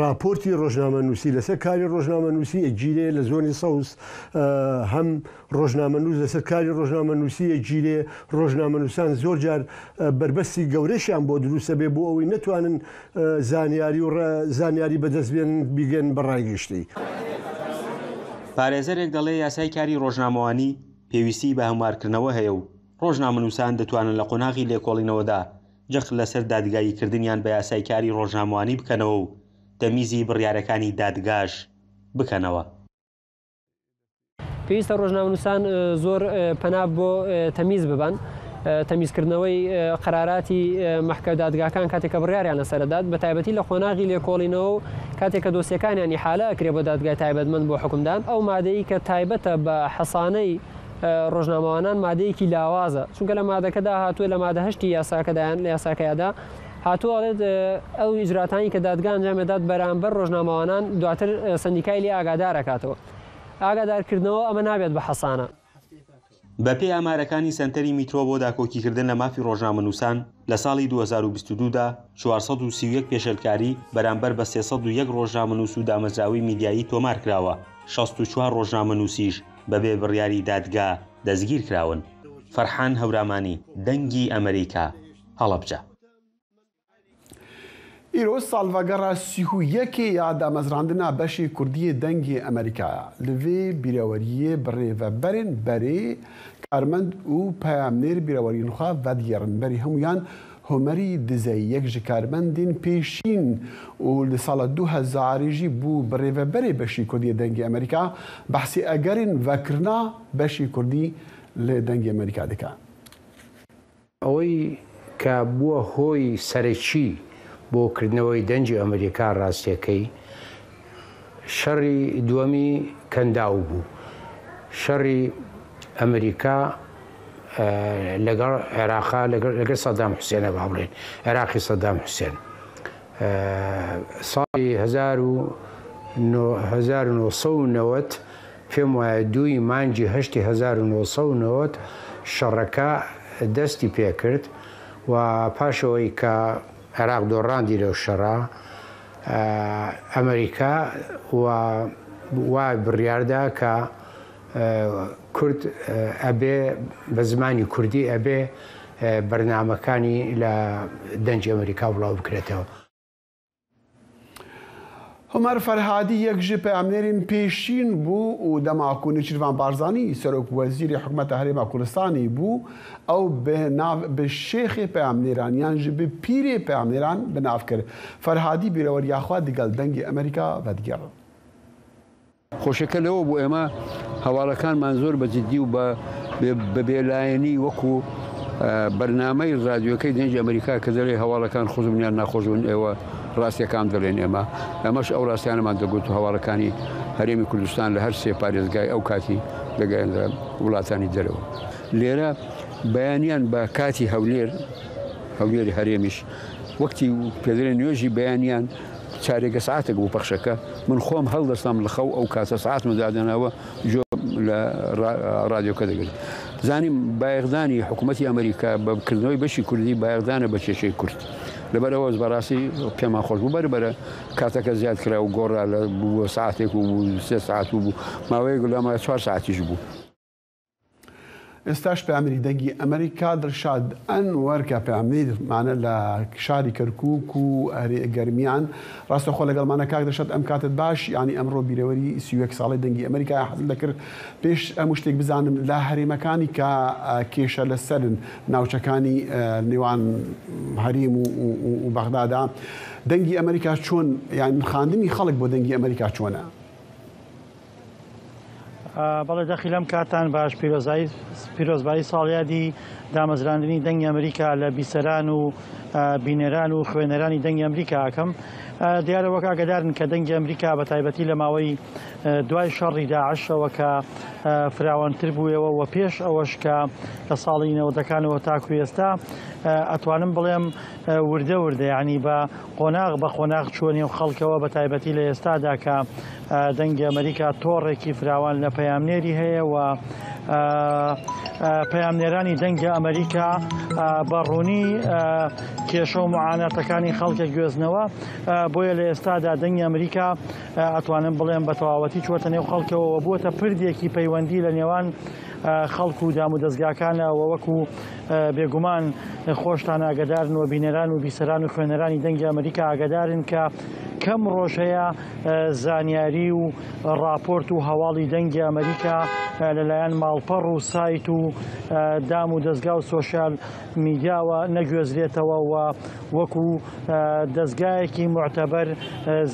راپۆرتی ڕۆژنامەنووسی لەسەر کاری ڕۆژنامەنووسی ئەگیرێ لە زۆنی سەوز هەم ڕۆژنامەنووس لەسەر کاری ڕۆژنامەنووسی ئەگیرێ ڕۆژنامەنووسان زۆر جار بربەستی گەورەشیان بۆ دروستە بێ بۆ ئەوەی نەتوانن زانیاری بەدەستبێن بیگەن بەڕایگەشتی. پارێزەرێک دەڵێ یاسای کاری ڕۆژنامەوانی پێویستی بە هەموارکردنەوە هەیە و ڕۆژنامەنووسان دەتوانن لە قۆناغی لێکۆڵینەوەدا جەخ لەسەر دادگاییکردنیان بە یاسای کاری ڕۆژنامەوانی بکەنەوە و دەمیزی بڕیارەکانی دادگاش بکەنەوە. پێویستە ڕۆژنامەنووسان زۆر پەنا بۆ تەمیز ببن، تەمیزکردنەوەی قەراراتی مەحکەمە دادگاکان کاتێکە بڕیاریان لەسەردات بە تایبەتی لە خۆناغی لێکۆڵینەوە و کاتێککە دۆسیەکانیان ئیحالە ئەکرێ بۆ دادگای تایبەتمەند بۆ حکومدان ئەو مادەی کە تایبەتە بە حەسانەی ڕۆژنامەوانان مادەیەکی لاوازە، چونکە لە مادەکەدا هاتووە لە مادە هەشتی یاساکەدایان لە یاساکەیادا هاتووەڵێت ئەو ئیجراتانی کە دادگا ئەنجامێدات بەرامبەر ڕۆژنامەوانان دواتر سندیکای لێ ئاگادارەکاتەوە. ئاگادارکردنەوە ئەمە نابێت بە حەسانە. بەپێی ئامارەکانی سنتەری میترۆ بۆ داکۆکیکردن لە مافی ڕۆژنامەنووسان لە ساڵی 2022دا 431 پێشەلکاری بەرامبەر بە 301 ڕۆژنامەنووس و دامەزراوی میدیایی تۆمار کراوە. 64 ڕۆژنامەنووسیش بەبێ بڕیاری دادگا دەستگیر کراون. فەرحان هەورامانی، دەنگی ئەمریکا، هەڵەبجە. ئیرۆ ساڵڤەگەڕە 31 یا دامەزراندنا بەشی کوردی دەنگی ئەمریکایە لەوێ بیرەوەریە بڕێڤەبەرن بەرێ کارمەند و پەیامنێر بیرەوەرینخوا ڤەدگێڕن بەری هەمویان هۆمەری دزەی یەک ji کارمەندین پێشین و لە ساڵە 2000 بوو بڕێڤەبەرێ بەشی کوردی دەنگی ئەمریکا بەحسی ئەگەرن ڤەکردنا بەشی کوردی لە دەنگی ئەمریکا دەکات. ئەوەی کە بووە هۆی سەرەکی بۆ کردنەوەی دەنجی ئەمریکا ڕاستیەکەی شەڕی دووەمی کەنداو بوو. شەڕی ئەمریکا لەگەڵ عێراقا لەگەڵ سەدام حوسێنە با بڵێن عێراقی سەدام حوسێن ساڵی 1990 پێم وایە 2 مانگی 1990 شەڕەکە دەستی پێکرد و پاشەوەی کە عێراق دۆڕاندی لەو شەڕا ئەمریکا وای بڕیاردا کە کورد ئەبێ بە زمانی کوردی ئەبێ بەرنامەکانی لە دەنجی ئەمریکا وڵاو بکرێتەوە. هەمەر فەرهادی یەک ji پەیامنێرین پێشین بوو و دەماکو نێچیروان بارزانی سەرۆک وەزیری حکوومەتە هەرێما کوردستانی بوو ئەو بە شێخی پەیامنێرانیان ji bi پîrê پەیامنێران بناف کرد. فەرهادی بیرەوەریاخوا دیگەڵ دەنگی ئەمریکا ڤەدگێڕن. خۆشەکە لەوە بۆ ئێمە هەواڵەکانمان زۆر بەجددی و بە بێلایەنی وەکو بەرنامەی ڕادیۆکەی دەنجی ئەمریکا کە دەڵێ هەواڵەکان خۆشبنیان ناخۆشبن ئێوە ڕاستیەکان دەڵێن ئێمەش ئەو ڕاستیانەمان دەگوت و هەواڵەکانی هەرێمی کوردستان لە هەر سێ پارێزگای ئەو کاتی لەگەیان لە وڵاتانی دەرەوە. لێرە بەیانیان بە کاتی هەولێری هەرێمیش وەکتی پێدرێن نوێژی بەیانیان چارێکە ساعتێک بوو پەخشەکە من خۆم هەڵدەستام لە خەو ئەو کاتە ساعت مدادنەوە جۆ لە ڕادیۆکە دەگرێت. زانیم بایەغدانی حکوومەتی ئەمریکا بەکردنەوەی بەشی کوردی بایەغدانە بە کێشەی کورد. لەبەرەوە بەڕاستی پێمان خۆش بوو بەرە کاتەکە زیاد کرا و گۆڕا لە بووە ساعتێک و بوو 3 ساعت بوو ماوەیەک لەمە 4 ساعتیش بوو. ئێستاش پەیامنێری دەنگی ئەمریکا دڵشاد ئەنوەر کە پەیامنێرمانە لە شاری کەرکووک و گەرمیان ڕاستەخۆ لەگەڵمانە کاک دڵشاد ئەم کاتت باش ینی ئەمڕۆ بیرەوەری 31 ساڵی دەنگی ئەمریکا حەزم دەکرد پێش ئەم شتێک بزانم لە هەرێمەکانی کە کێشە لەسەرن ناوچەکانی نێوان هەرێم و بەغدادا دەنگی ئەمریکا چۆن یان خاندنی خەڵک بۆ دەنگی ئەمریکا چۆنە؟ بەڵێ دەخی لەم کاتان باش پیرۆزبایی ساڵیادی دامەزراندنی دەنگی ئەمریکا لە بیسەران و بینەران و خوێنەرانی دەنگی ئەمریکا ئەکەم. دیارە وەک ئاگدارن کە دەنگی ئەمریکا بە تایبەتی لە ماوەی دوای شەڕی داعشەوە کە فراوانتر بوویەوە و پێش ئەوەش کە لە ساڵی 90ەکانەوە تاکو ئێستا ئەتوانم بڵێم وردە وردە یعنی بە قۆناغ بە قۆناغ چوونی و خەڵکەوە بە تایبەتی لە ئێستادا کە دەنگی ئەمریکا تۆڕێکی فراوان لە پەیامنێری هەیە و پەیامنێرانی دەنگی ئەمریکا بەڕوونی کێشە و معاناتەکانی خەڵکە گوێزنەوە بۆیە لە ئێستادا دەنگی ئەمریکا ئەتوانم بڵێم بە تەواوەتی چوەتە نێو خەڵکەوە بووەتە پردێکی پەیوەندی لە نێوان خەڵک و دام و دەستگاکانەوە وەکو بێگومان خۆشتان ئاگدارن و بینەران و بیسەران و خوێنەرانی دەنگی ئەمریکا ئاگدارن کە کەم ڕۆژەیە زانیاری و راپۆرت و هەواڵی دەنگی ئەمریکا لەلایەن ماڵپەڕ و سایت و دام و دەستگا و سۆشیال میدیاوە نەگوێزرێتەوە و وەکو دەستگایەکی معتەبەر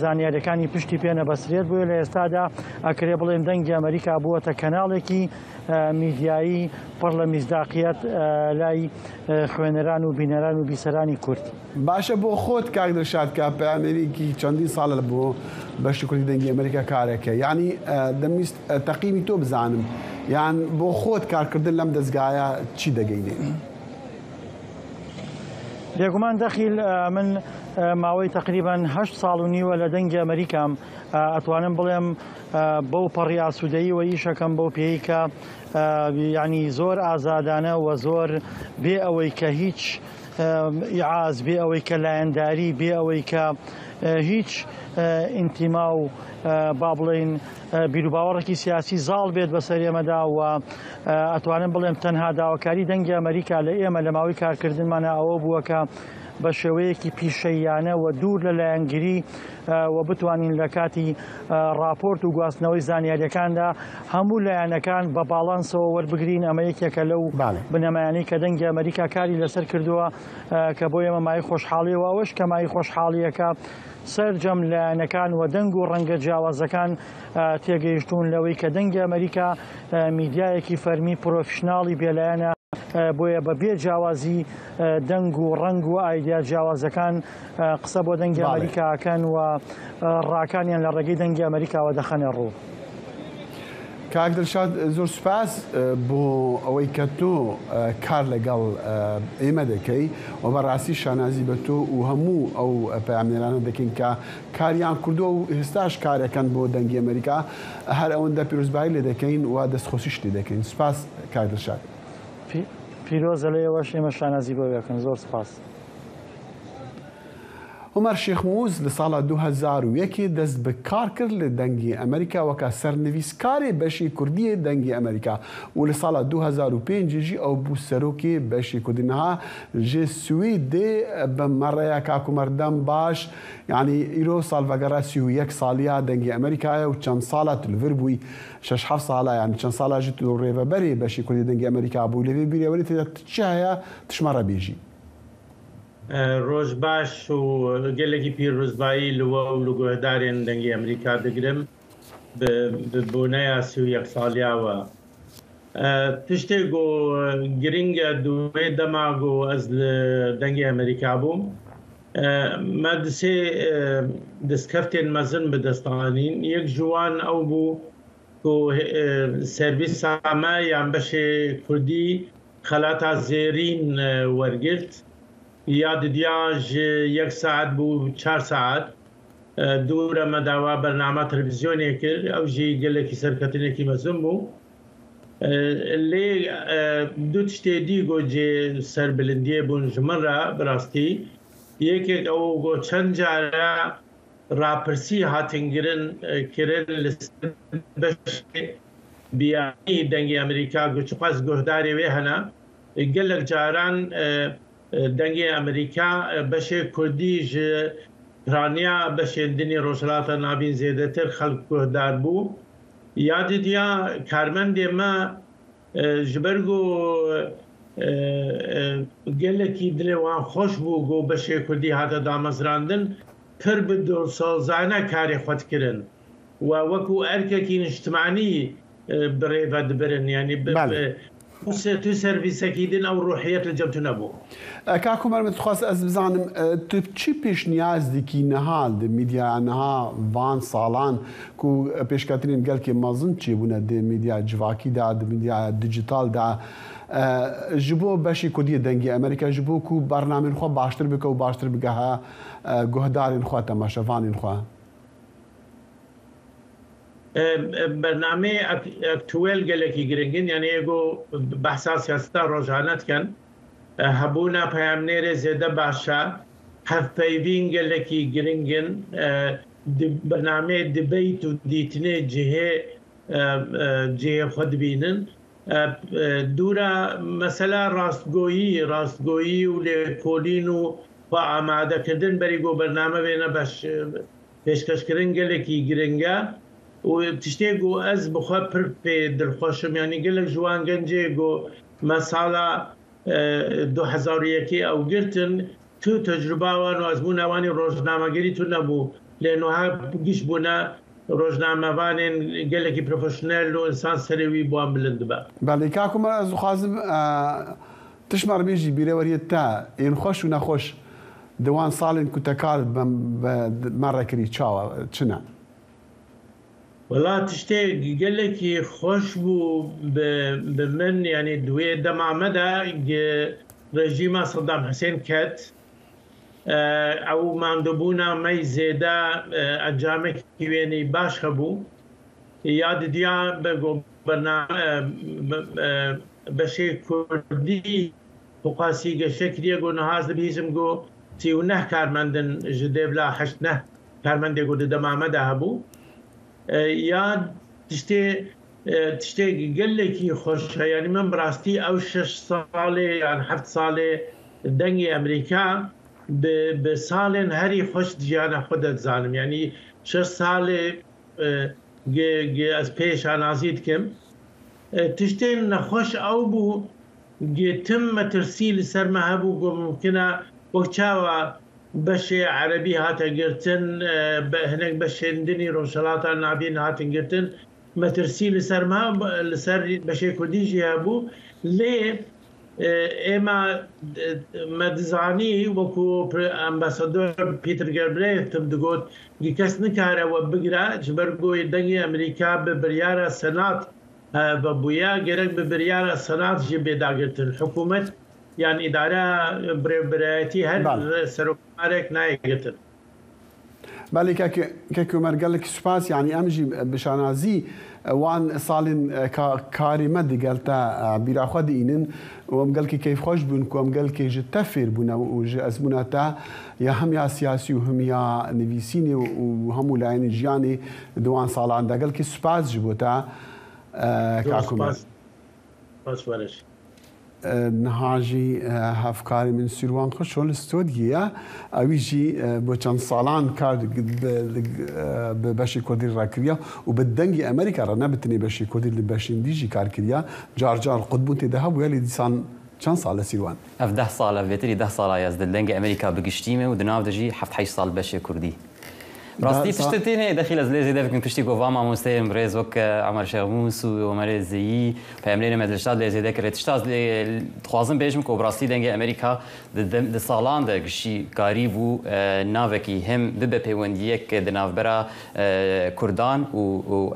زانیاریەکانی پشتی پێ نەبەسرێت بووە لە ئێستادا ئەکرێ بڵێن دەنگی ئەمریکا بووەتە کەناڵێکی میدیایی پڕ لە میزداقیەت لای خوێنەران و بینەران و بیسەرانی کورد. باشە بۆ خۆت کاک دڵشاد کە پەیامنێرێکی چەندین ساڵە بۆ بەشی کوردی دەنگی ئەمریکا کارەکە یعنی دەمویست تەقیمی تۆ بزانم یان بۆ خۆت کارکردن لەم دەستگایە چی دەگەینێ؟ بێگومان دەخیل من ماوەی تقریبان 8 ساڵ و نیوە لە دەنگی ئەمریکام ئەتوانم بڵێم بەو پەڕی ئاسوودەیی و ئیشەکەم بەو پێی کە یعنی زۆر ئازادانە و زۆر بێ ئەوەی کە هیچ عاز بێ ئەوەی کە لایەنداری بێ ئەوەی کە هیچ ئینتیما و با بڵێن بیرروباوەڕێکی سیاسی زاڵ بێت بەسەر ئێمەدا و ئەتوانم بڵێم تەنها داواکاری دەنگی ئەمریکا لە ئێمە لە ماوەی کارکردنمانە ئەوە بووە کە بە شێوەیەکی پیشەیانە و دوور لە لایەنگیری و بتوانین لە کاتی راپۆرت و گواستنەوەی زانیاریەکاندا هەموو لایەنەکان بە باڵانسەوە وەربگرین. ئەمە یەکێکە لەو بنەمایانەی کە دەنگی ئەمریکا کاری لەسەر کردووە کە بۆ ئێمە مای خۆشحاڵیەوە ئەوەش کە مای خۆشحاڵیەکە سەرجەم لایەنەکان و دەنگ و ڕەنگە جیاوازەکان تێگەیشتون لەوەی کە دەنگی ئەمریکا میدیایەکی فەرمی پرۆفشناڵی بێلایەنە بۆیە بە بێ جیاوازی دەنگ و ڕنگ و ئایدیا جیاوازەکان قسە بۆ دەنگی ئەمریکاکەن و ڕاکانیان لە ڕێگەی دەنگی ئەمریکاوە دەخەنێ ڕوو. کاک دڵشاد زۆر سوپاس بۆ ئەوەی کە تۆ کار لەگەڵ ئێمە دەکەی و بەڕاستی شانازی بە تۆ و هەموو ئەو پەیامێرانە دەکەین کە کاریان کردووە و هێستاش کارەکەن بۆ دەنگی ئەمریکا هەر ئەوەندە پیرۆزبایی لێ دەکەین و دەستخۆشیشتی دەکەین. سوپاس کاک دڵشاد. پیرۆزە لێەوەش ئێمە شانازی بۆ بکەن. زۆر سپاس. عمر شێخموز لە ساڵە 2001 دەست بە کار کرد لە دەنگی ئەمریکا وەکە سەرنویسکارێ بەشی کوردیە دەنگی ئەمریکا و لە ساڵە 2005 ئەو بوو سەرۆکی بەشی کوردینەها ژێ سویدێ بە مەڕەیە کاکومەردەم باش یعنی ئیرۆ ساڵڤەگەڕە 31 ساڵیا دەنگی ئەمریکایە و چەند ساڵە تولڤر بووی 6-7 ساڵە یان چەند ساڵاژی تو ڕێڤەبەری بەشی کوردی دەنگی ئەمریکا بوو لەوێ بیرەوەری تێدا چی هەیە تشمەڕە بێژی. ڕۆژ باش و گەلێکی پیرۆزبایی لەوە و لە گۆهدارێن دەنگی ئەمریکا دەگرم بۆنەیە 31 ساڵیاوە تشتێک و گرنگە دوێ دەماگ و ئەس لە دەنگی ئەمریکا بووم مەدسێ دەستکەفتێن مەزن بەدەستانین یەک جوان ئەو بوو سەرویس سامە یان بەشێ کوردی خەلاتا زێرین وەرگرت یاددیاژ 1 ساعت بوو 4 ساعت دوورە مەداوا بەرنامە تەلەڤیزیۆنێ کرد ئەو ژی گەلێکی سەرکەوتنێکی مەزن بوو لێ دوو تشتێ دیگۆ جێ سەربلندیە بوون ژمنرە بڕاستی یەکێک ئەو گۆ چەند جارە راپرسی هاتنگرن کردن لەسەر بەشێ بیانی دەنگی ئەمریکا گوچقاس گۆهدارێ وێ هەنا گەلێک جاران دەنگی ئەمریکا بەشێ کوردیژ پرانیا بەشێندنی ڕۆژهەڵاتە نابین زێدەتر خەڵک گۆهدار بوو یاددیا کارمەندێمە ji ber got gelekî dilê wan xweş bû got beşê Kurdî hate damezrandin pir bi dosozane karê xwe dikirin we wekû erkekî niştimanî bi rêve dibirin yanî tu servîsekî din ew ruhiyet li cem tu nebû. Kakumer min dixwast ez bizanim tu çi pêşniyaz dikî niha di mîdya niha van salan ku pêşketinên gelkê mezin çêbûne di mîdya civakî de di mîdya dijital de ji bo beşî Kurdiyê dengê Amerîka ji bo ku bernamên xwe baştir bike û baştir bigeha guhdarên xwe temaşevanên xwe. برنامه اکتوال gelekî giringin yani ego behsa siyaseta rojane dikin hebûna peyamnêrê zêde başa hevpeyvîn gelekî giringin bernamê dibeyt û dîtinê cihê xwe dibînin dûra mesela rastgoyî û lêkolîn û xwe amadekirdin berî got bername wêne pêşkêşkirin gelekî giring e و تشتێ گۆ ئەس بخوا پر پێ دڵخۆشم ینی gelek جوان گەنجێ گۆ مەساڵە 2001 ئەو گرتن تو تەجروباوان و ئەزبوو ناوانی ڕۆژنامەگەری تو نەبوو لێنوها گشت بوونە ڕۆژنامەوانێن gelekî پرۆفشنەل و ئینسان سەرەوی بوان بلند بە. بەڵێ کاکومە ئەز خوازم تشمار بێژی بیرەوەریەت تا ئێن خۆش و نەخۆش دەوان ساڵێن کوتەکار مەڕێکری چاوە چنە؟ وڵات تشتێک gelekî xweş bû bi min yanî duê dema me de rejîma Sedam Hüseyin ket ئەو ماندووبوونا مەی زێدە ئەنجامێکی وێنەی باش هەبوو یاددیا بەشێ کوردی وقاسی گەشتێکریە گۆ نەهاز دەبیزم گۆ 39 کارمەندن ji dêvla 8 karmendê got di demame de hebû ya tiştê gelekî xweş yanî min bi rastî ew 6 salê yan 7 salê dengê Amerîka bi salên herî xweş jiyana xwe de dizanim yanî 6 salê ez pêşanazî dikim tiştên nexweş ew bû tim metirsî li ser me hebû got mumkine wek çawa beşê erebî hate girtin hinek beşên dinî rojhilata navîn hatin girtin metirsî li ser me li ser beşê Kurdî jî hebû lê êma me dizanî wekû ambasador Peter Galbraith tim digot kes nikare we bigire ji ber goyê dengê Amerîka bi biryara senat bûye gerek bi biryara senat jî bêdagirtin hikûmet yani idare birayetî her serokmarek nayê بله که عمر گلک سپاس یعنی امجی بشانازی وان سالن کاری مد گلتا بیرا خود اینن و ام گل که کیف خوش بون کو ام گل که جتفر بون و ج ازمونتا یا هم یا سیاسی و هم یا نویسینی و هم لاین جیانی دوان سالان دا گل که سپاس جبوتا کاکم سپاس ورش نهاجی هفکاری من سیروان خوشحال استودیه اویجی با چند سالان کار به باشی کردی را کریا و به دنگی امریکا را نبتنی باشی کردی لباشین دیجی کار کریا جار قطبون تده ها ویلی دیسان چند سال سیروان؟ 10 سال ویتری 10 سال از دنگ امریکا بگشتیمه و دناو دجی 7-8 سال باشی کردی. راستی پشتتینه داخل از لیزی دفکن پشتی گوام آموزتیم برز وک عمر شغموس و عمر زیی پیاملین مدرسات لیزی دکرد تشتاز خوازم بیشم که براستی دنگ امریکا د سالان دگشی قریب و ناوکی هم دب پیوندیه که دناو برا کردان و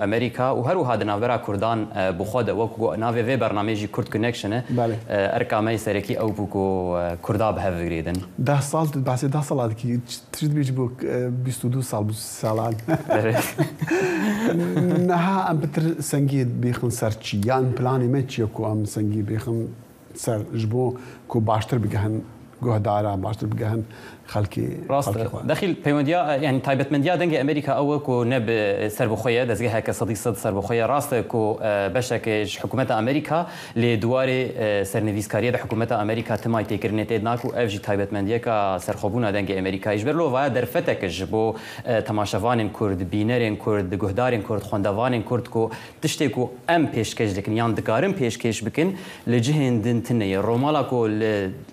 امریکا و هر وها دناو برا کردان بخود وک ناوی وی برنامجی کرد کنکشنه ارکامی سرکی او بکو کردا به هفگریدن 10 سال بعد 10 سال کی تريد بيجي بوك 22 سال سالان نها ام بتر سنجيد بيخن سرچي يان بلاني ماتشي كو ام سنجي بيخن سر جبو كو باشتر بجهن جهدارا باشتر بجهن خلقي راست داخل بيمديا يعني تايبت منديا دنج امريكا او كو نب سربخويا دزغه هكا صديق صد سربخويا راست كو بشك حكومه امريكا لدوار سرنويسكاريه حكومه امريكا تماي تكرنت ناكو اف جي تايبت منديا كا سرخوبونا دنج امريكا يجبرلو و درفتك جبو تماشاوان كرد بينرين كرد جهدارين كرد خوندوان كرد كو تشتكو ام بيشكش لكن يان دكارم بيشكش بكن لجهن دنتني رومالا كو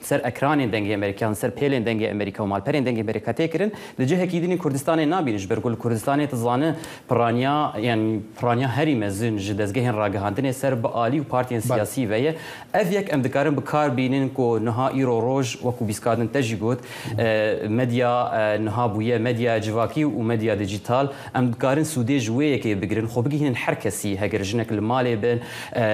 سر اكران دنج امريكان سر بيلين دنج امريكا مال پرین دنگ امریکا تکرن لجه کی دینی کردستان نابینش برگل کردستان تزانه پرانیا یعنی پرانیا هری مزن جدزگهن راگهاندن سر با عالی و پارتین سیاسی ویه اف یک امدکارن بکار بینن کو نها ایرو روج و کو بیسکادن تجیگوت مدیا نها بویه مدیا جواکی و مدیا دیجیتال امدکارن سودی جویه که بگرن خو بگین هر کسی هگر جنک المالی بن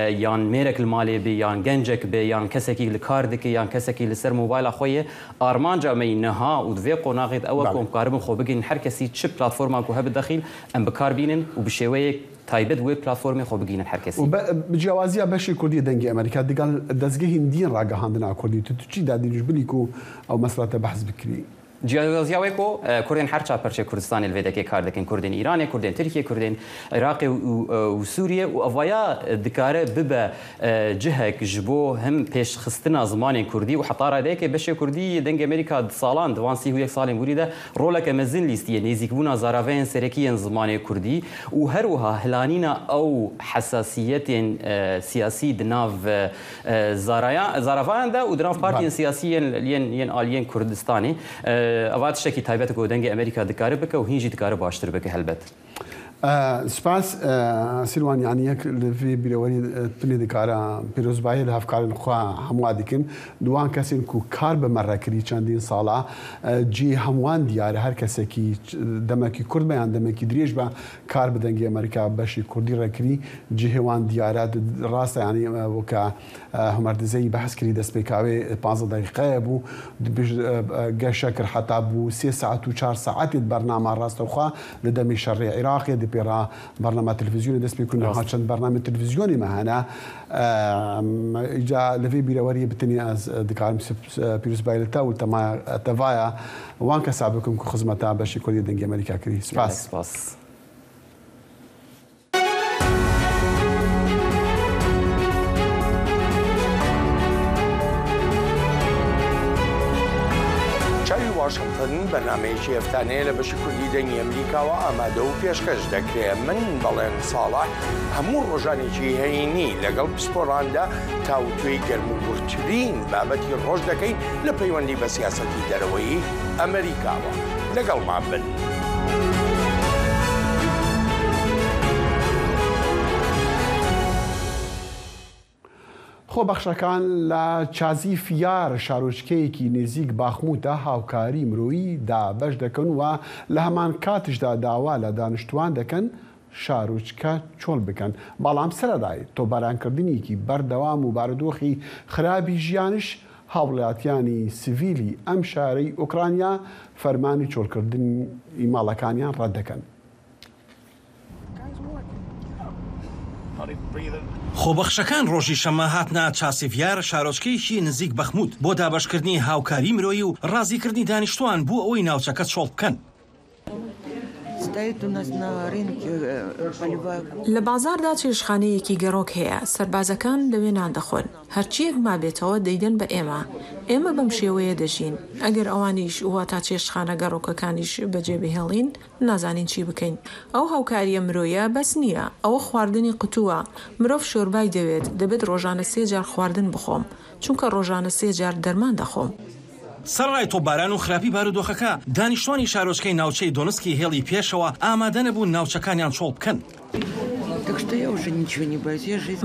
یان میرک المالی بی یان گنجک بی یان کسکی لکاردکی یان کسکی لسر موبایل خویه آرمان جامعه نها ودفي قناغيد أول كم قاربن خو بجين هر كسي تشيب بلاتفورما كو هب الدخيل أم بكار بينن وبشوية تايبد ويب بلاتفورم خو بجين هر كسي وبجوازيا بشي كردي دنجي أمريكا دقال دزجه هندين راجع عندنا كردي تتشي دادي جبليكو أو مسألة بحث بكري جیازیاوی کو کردین هر چه پرچه کردستان الویده که کار دکن کردین ایران کردین ترکیه کردین عراق و سوریه و اویا دکاره بب جهک جبو هم پیش خستنا زمان کردی و حتی راده که بشه کردی دنگ امریکا سالان دوان 31 سال بوده رولک مزن لیستیه نزیکبونا زاراوین سرکیین زمان کردی و هر وها هلانینا او حساسیت سیاسی دناو زاراوان ده و دناو پارتین سیاسی ین آلین کردستانی اوات شکی تایبت کو دنگ امریکا دکاره بکه و هینجی دکاره باشتر بکه هلبت سپاس سیروان يعني يك في بيرواني تني دكارا بيروز باي له افكار خو هموا ديكن دوان كسين كو كار بمره كري چندين سالا جي هموان ديار هر کسی کی دمکی کرد بیان دمکی دریج با کار بدنگی امریکا باشی کردی رکری جی هوان دیارات راست يعني وكا همار دزي بحث كري دس بيكاوي 15 دقيقه بو شكر حتى بو 3 ساعات و 4 ساعات برنامج راست وخا لدمي شرعي عراقي دي بيرا برنامج تلفزيوني دس بيكون هاتشن برنامج تلفزيوني معنا اجا لفي بيروري بتني از دكار بيروس بايلتا وتما تفايا وان كسابكم خدمتها باش يكون يدنج امريكا كري سباس واشنطن برنامجی افتانه لبش کردی دنی امریکا و آماده و پیشکش دکره من بەڵێن ساڵح هەموو ڕۆژانێکی هەینی لەگەڵ پسپۆراندا تاوتوێی گەرموگورترین بابەتی ڕۆژ دەکەین لە پەیوەندی بە سیاسەتی دەرەوەی ئەمریکاوە لەگەڵمان بن. خۆبەخشەکان لە چازی فیار شارۆچکەیەکی نێزیک باخموتە هاوکاری مرۆییدا بەش دەکەن و لە هەمان کاتشدا داوا لە دانیشتوان دەکەن شارۆچکە چۆڵ بکەن بەڵام سەرەدای تۆبارانکردنیکی بەردەوام و بارودۆخی خراپی ژیانش هاوڵاتیانی سڤیلی ئەم شارەی ئوکرانیا فەرمانی چۆڵکردنی ماڵەکانیان ڕەت دەکەن. خۆبەخشەکان ڕۆژی شەمە هاتنە چاسیڤیار شارۆچکەیەکی نزیک بەخموت بۆ دابەشکردنی هاوکاری مرۆیی و ڕازیکردنی دانیشتوان بۆ ئەوەی ناوچەکە چۆڵ بکەن. لە بازاردا چێشخانەیەکی گەڕۆک هەیە سەربازەکان لەوێ دەخۆن هەرچیەک ما بێتەوە دەیدەن بە ئێمە بەم شێوەیە دەژین ئەگەر ئەوانیش وا تا چێشخانە گەڕۆکەکانیش بەجێ بهێڵین نازانین چی بکەین ئەو هاوکاریە مرۆیە بەس نییە ئەوە خواردنی قوتووە مرۆڤ شۆربای دەبێت ڕۆژانە 3 جار خواردن بخۆم چونکە ڕۆژانە 3 جار دەرمان دەخۆم. سەرڕای تۆباران و خراپی بارودۆخەکە دانیشتوانی شارۆچکەی ناوچەی دۆنسکی هێڵی پێشەوە ئامادە نەبوون ناوچەکانیان چۆڵ بکەن.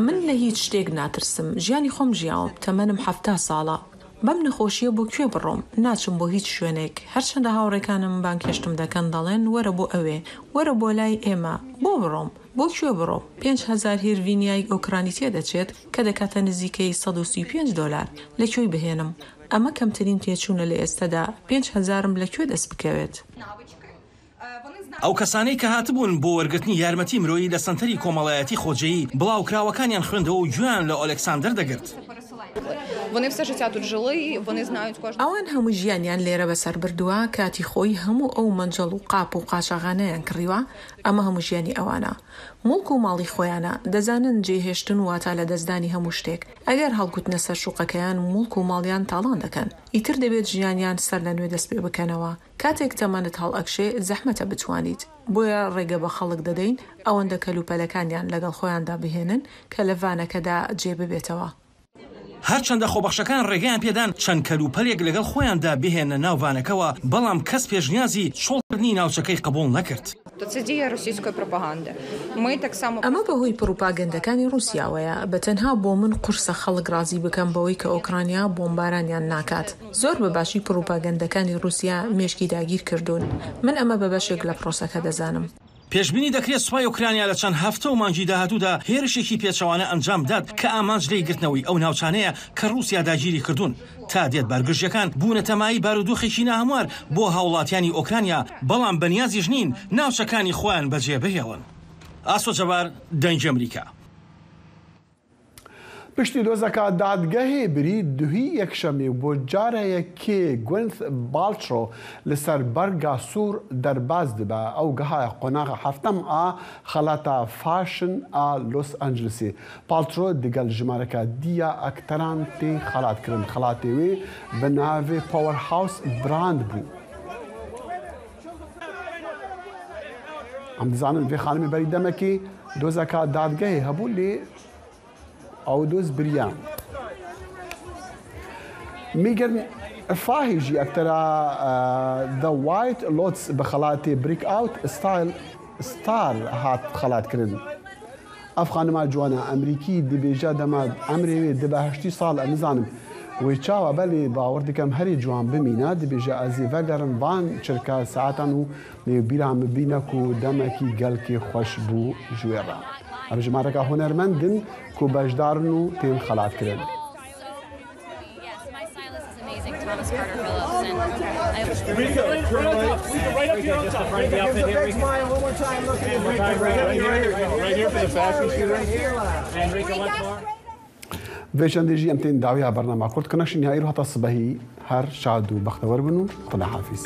من لە هیچ شتێک ناترسم ژیانی خۆم ژیاوم تەمەنم 7 ساڵە بەم نەخۆشیە بۆ کوێ بڕۆم ناچم بۆ هیچ شوێنێک هەرچەندە هاوڕێکانم بانکێشتم دەکەن دەڵێن وەرە بۆ ئەوێ وەرە بۆ لای ئێمە بۆ بڕۆم بۆ کوێ بڕۆ 5,000 هێرڤینیای ئۆکرانی تێدەچێت کە دەکاتە نزیکەی $135 لەکوێی بهێنم ئەمە کەمترین تێچوونە لە ئێستادا 5,000م لەکوێ دەست بکەوێت. ئەو کەسانەی کە هاتبوون بۆ وەرگرتنی یارمەتی مرۆیی لە سنتەری کۆمەڵایەتی خۆجەیی بڵاوکراوەکانیان خوێندەوە و گویان لە ئۆلێکساندەر دەگرت. ئەوان هەموو ژیانیان لێرە بەسەر بردووە کاتی خۆی هەموو ئەو مەنجەڵ و قاپ و قاچاغانەیان کڕیوە ئەمە هەموو ژیانی ئەوانە مڵک و ماڵی خۆیانە دەزانن جێهێشتن واتە لە دەستدانی هەموو شتێک ئەگەر هەڵگوتنە سەر شوقەکەیان مڵک و ماڵیان تاڵان دەکەن ئیتر دەبێت ژیانیان سەر لە نوێ دەست پێ بکەنەوە کاتێک تەمەنت هەڵ ئەکشێ زەحمەتە بتوانیت بۆیە ڕێگە بە خەڵک دەدەین ئەوەندە کەلوپەلەکانیان لەگەڵ خۆیاندا بهێنن کە لە ڤانەکەدا جێ ببێتەوە. هەرچەندە خۆبەخشەکان ڕێگەیان پێدان چەند کەلوپەلێک لەگەڵ خۆیاندا بهێنە ناوڤانەکەوە بەڵام کەس پێشنیازی چۆڵکردنی ناوچەکەی قبول نەکرد. ئەمە بەهۆی پروپاگەندەکانی رووسیاوەیە بە تەنها بۆ من قورسە خەڵک ڕازی بکەم بەوەی کە ئۆکرانیا بۆمبارانیان ناکات زۆر بەباشی پروپاگەندەکانی رووسیا مێشکی داگیر کردوون من ئەمە بە بەشێک لە پرۆسەکە دەزانم. پێشبینی دەکرێت سوپای ئۆکرانیا لە چەند هەفتە و مانگی داهاتوودا هێرشێکی پێچەوانە ئەنجام داد کە ئامانج لێی گرتنەوەی ئەو ناوچانەیە کە رووسیا داگیری کردوون تا دێت بارگرژیەکان بوونە تەمایی بارودۆخێکی ناهەموار بۆ هاوڵاتیانی ئۆکرانیا بەڵام بەنیازیش نین ناوچەکانی خۆیان بەجێ بهێڵن. ئاسۆ جەبار دەنگی ئەمریکا. پشتی دۆزەکە دادگەهێ بری دوهی یەکشەمێ بۆ جارەیەکێ گوێنث باڵترۆ لەسەر بەرگا سوور دەرباز دەبە ئەو گەهایە قۆناغە هەفتەم خەڵاتە فاشن لۆس ئەنجلسی پاڵترۆ دەگەل ژمارەکە دیە ئەکتەران تێ خەڵاتکردن خەڵاتێوێ بە ناوێ پاوەر هاوس براند بوو. ئەم دەزانن vê خانمی بەری دەمەکی دۆزەکە دادگەهێ هەبوو لێ ئەو دۆز بریان. میگەن فاهیژی ئەکتەرە The White Lotus بە خەڵاتی بریک ئاوت ستایل ستار هات خەڵاتکردن. ئەف خانما جوانە ئەمریکی دەبێژە دەما ئەمرێ دەبەهشتی ساڵ ئەمزانم وی چاوە بەلێ باوەڕ دەکەم هەری جوان بمینە دەبێژە ئەزیڤەگەرم وان چرکە ساعتان و نێبیران ببینەک و دەمەکی گەلکی خۆش بوو ژوێڕە. ئەم ژمارەکە هوەرمەندن و بەشدارن و تێن خەڵاتکردن. وێچەندێژی ئەم تێن داویا بەرنامە کورد کە نەشی نهایی هەتا سبەهی هەر شاد و بەختەوەر بن و خدا حافیز.